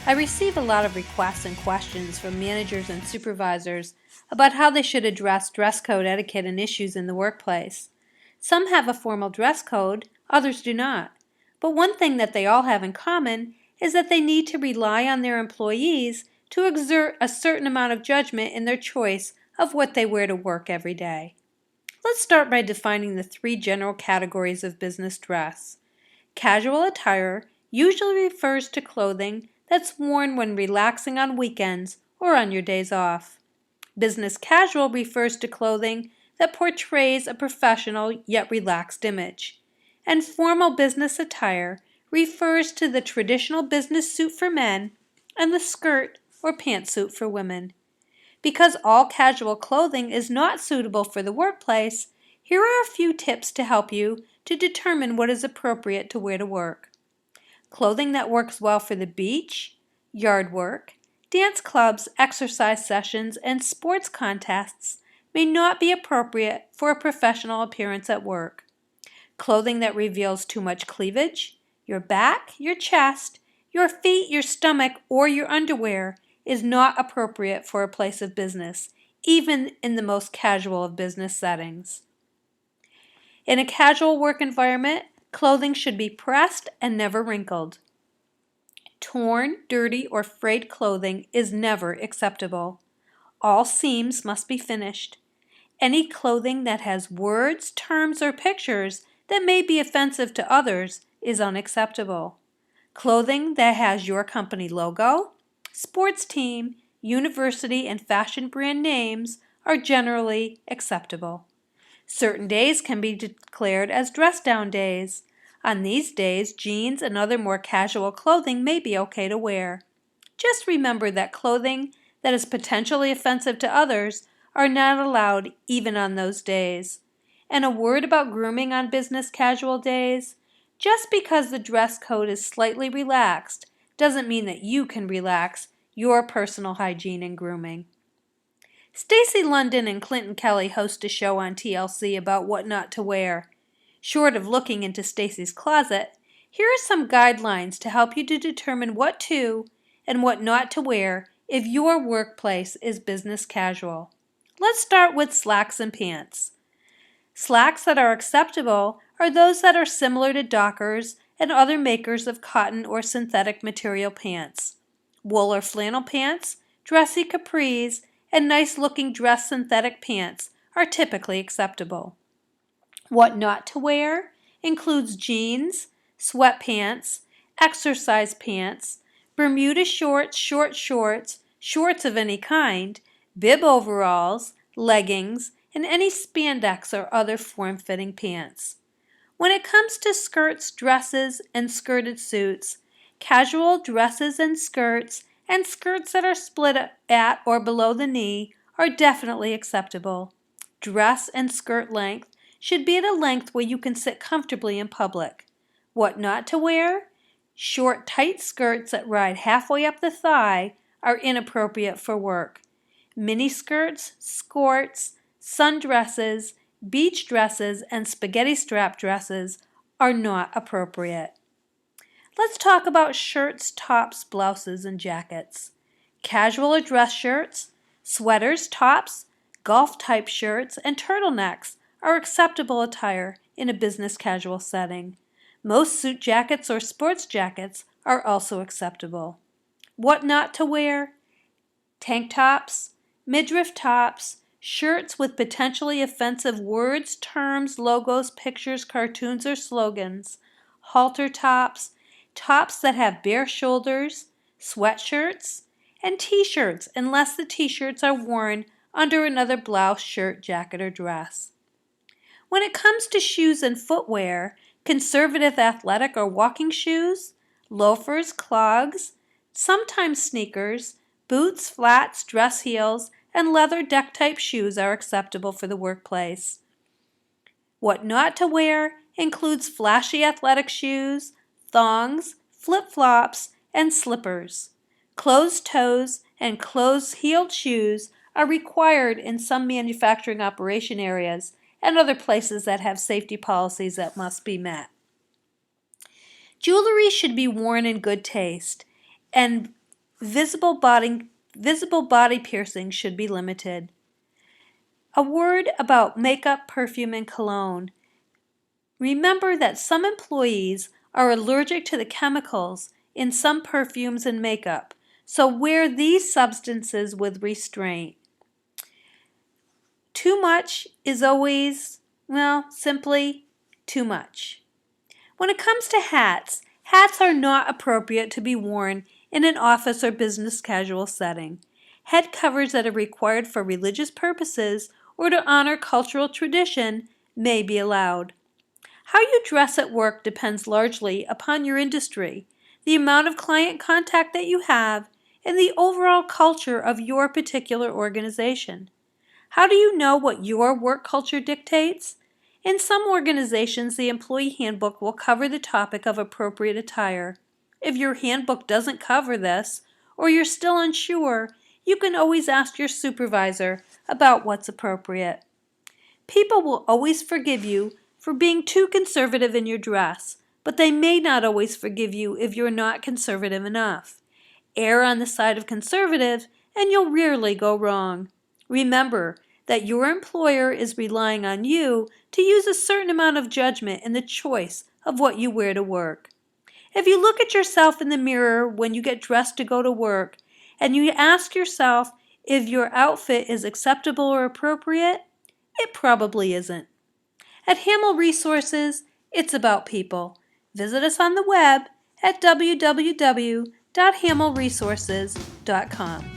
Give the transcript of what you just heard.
I receive a lot of requests and questions from managers and supervisors about how they should address dress code etiquette and issues in the workplace. Some have a formal dress code, others do not. But one thing that they all have in common is that they need to rely on their employees to exert a certain amount of judgment in their choice of what they wear to work every day. Let's start by defining the three general categories of business dress. Casual attire usually refers to clothing that's worn when relaxing on weekends or on your days off. Business casual refers to clothing that portrays a professional yet relaxed image. And formal business attire refers to the traditional business suit for men and the skirt or pantsuit for women. Because all casual clothing is not suitable for the workplace, here are a few tips to help you to determine what is appropriate to wear to work. Clothing that works well for the beach, yard work, dance clubs, exercise sessions, and sports contests may not be appropriate for a professional appearance at work. Clothing that reveals too much cleavage, your back, your chest, your feet, your stomach, or your underwear is not appropriate for a place of business, even in the most casual of business settings. In a casual work environment, clothing should be pressed and never wrinkled. Torn, dirty, or frayed clothing is never acceptable. All seams must be finished. Any clothing that has words, terms, or pictures that may be offensive to others is unacceptable. Clothing that has your company logo, sports team, university, and fashion brand names are generally acceptable. Certain days can be declared as dress-down days. On these days, jeans and other more casual clothing may be okay to wear. Just remember that clothing that is potentially offensive to others are not allowed even on those days. And a word about grooming on business casual days. Just because the dress code is slightly relaxed doesn't mean that you can relax your personal hygiene and grooming. Stacy London and Clinton Kelly host a show on TLC about what not to wear. Short of looking into Stacy's closet, here are some guidelines to help you to determine what to and what not to wear if your workplace is business casual. Let's start with slacks and pants. Slacks that are acceptable are those that are similar to Dockers and other makers of cotton or synthetic material pants. Wool or flannel pants, dressy capris, and nice-looking dress synthetic pants are typically acceptable. What not to wear includes jeans, sweatpants, exercise pants, Bermuda shorts, short shorts, shorts of any kind, bib overalls, leggings, and any spandex or other form-fitting pants. When it comes to skirts, dresses, and skirted suits, casual dresses and skirts that are split at or below the knee are definitely acceptable. Dress and skirt length should be at a length where you can sit comfortably in public. What not to wear? Short, tight skirts that ride halfway up the thigh are inappropriate for work. Mini skirts, skirts, sundresses, beach dresses, and spaghetti strap dresses are not appropriate. Let's talk about shirts, tops, blouses, and jackets. Casual or dress shirts, sweaters, tops, golf-type shirts, and turtlenecks are acceptable attire in a business casual setting. Most suit jackets or sports jackets are also acceptable. What not to wear? Tank tops, midriff tops, shirts with potentially offensive words, terms, logos, pictures, cartoons, or slogans, halter tops, tops that have bare shoulders, sweatshirts, and t-shirts unless the t-shirts are worn under another blouse, shirt, jacket, or dress. When it comes to shoes and footwear, conservative athletic or walking shoes, loafers, clogs, sometimes sneakers, boots, flats, dress heels, and leather deck-type shoes are acceptable for the workplace. What not to wear includes flashy athletic shoes, thongs, flip-flops, and slippers. Closed toes and closed-heeled shoes are required in some manufacturing operation areas and other places that have safety policies that must be met. Jewelry should be worn in good taste, and Visible body piercing should be limited. A word about makeup, perfume, and cologne. Remember that some employees are allergic to the chemicals in some perfumes and makeup, so wear these substances with restraint. Too much is always, well, simply too much. When it comes to hats, hats are not appropriate to be worn in an office or business casual setting. Head covers that are required for religious purposes or to honor cultural tradition may be allowed. How you dress at work depends largely upon your industry, the amount of client contact that you have, and the overall culture of your particular organization. How do you know what your work culture dictates? In some organizations, the employee handbook will cover the topic of appropriate attire. If your handbook doesn't cover this, or you're still unsure, you can always ask your supervisor about what's appropriate. People will always forgive you for being too conservative in your dress, but they may not always forgive you if you're not conservative enough. Err on the side of conservative, and you'll rarely go wrong. Remember that your employer is relying on you to use a certain amount of judgment in the choice of what you wear to work. If you look at yourself in the mirror when you get dressed to go to work, and you ask yourself if your outfit is acceptable or appropriate, it probably isn't. At Hamel Resources, it's about people. Visit us on the web at www.hamelresources.com.